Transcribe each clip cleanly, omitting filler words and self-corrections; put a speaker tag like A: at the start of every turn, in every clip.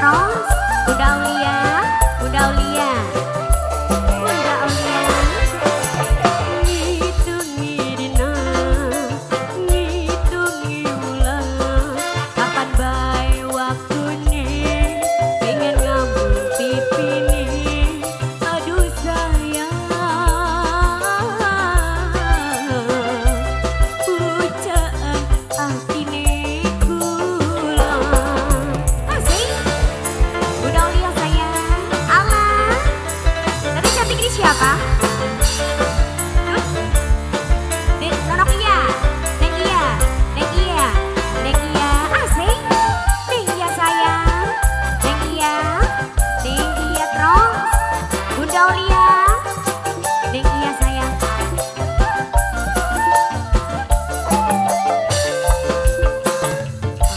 A: terus Bunda Aulia, Bunda Aulia, Bunda Aulia. Ngitungi dina, ngitungi bulan, kapan bae waktune, pengen ngambung pipine, aduh sayang, pucaan atine kula. Asik, Bunda Aulia sayang. Alah, tadi cantik ini siapa? Nonok iya, Neng iya, Neng iya, Neng iya, asik, Neng iya sayang, Neng iya terus, Bunda Aulia, Neng iya sayang.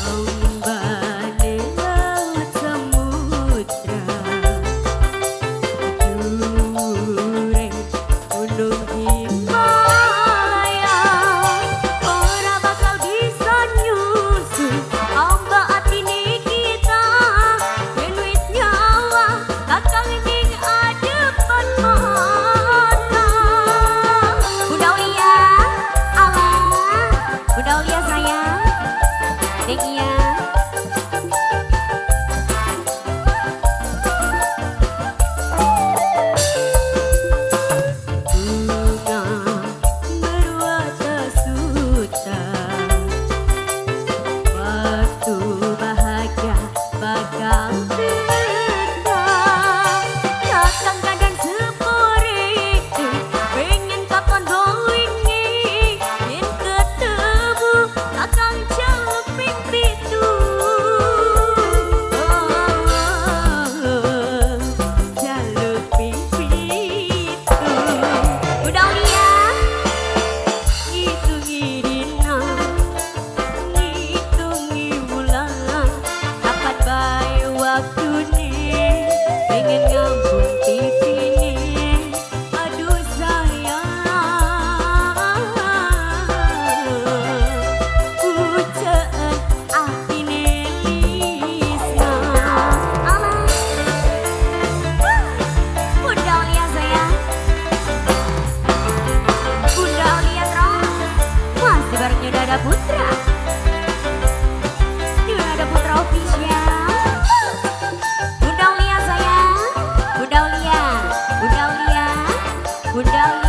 A: Ombane laut samudra, dure gunung Himalaya, ora bakal bisa nyusul ombak atine kita, yen wis nyawa kakang ning adepan mata. Bunda Aulia, alah, Bunda Aulia sayang, Neng iya. Bunga berwarna suta, waktu bahagia bakal datang. Kakang kadang sepore, pengen kapan wingi, yen ketemu kakang jaluping pitu. Jaluping pitu. Bunda Aulia, ngitungi dina, ngitungi bulan, kapan bae waktune, pengen ngambung pipine, aduh sayang, pucaan atine lisna. Alah, Bunda Aulia sayang, Bunda Aulia terus, masih bareng Yunada Putra, Yunada Putra official. Bunda Aulia sayang, Bunda Aulia, Bunda Aulia, Bunda Aulia.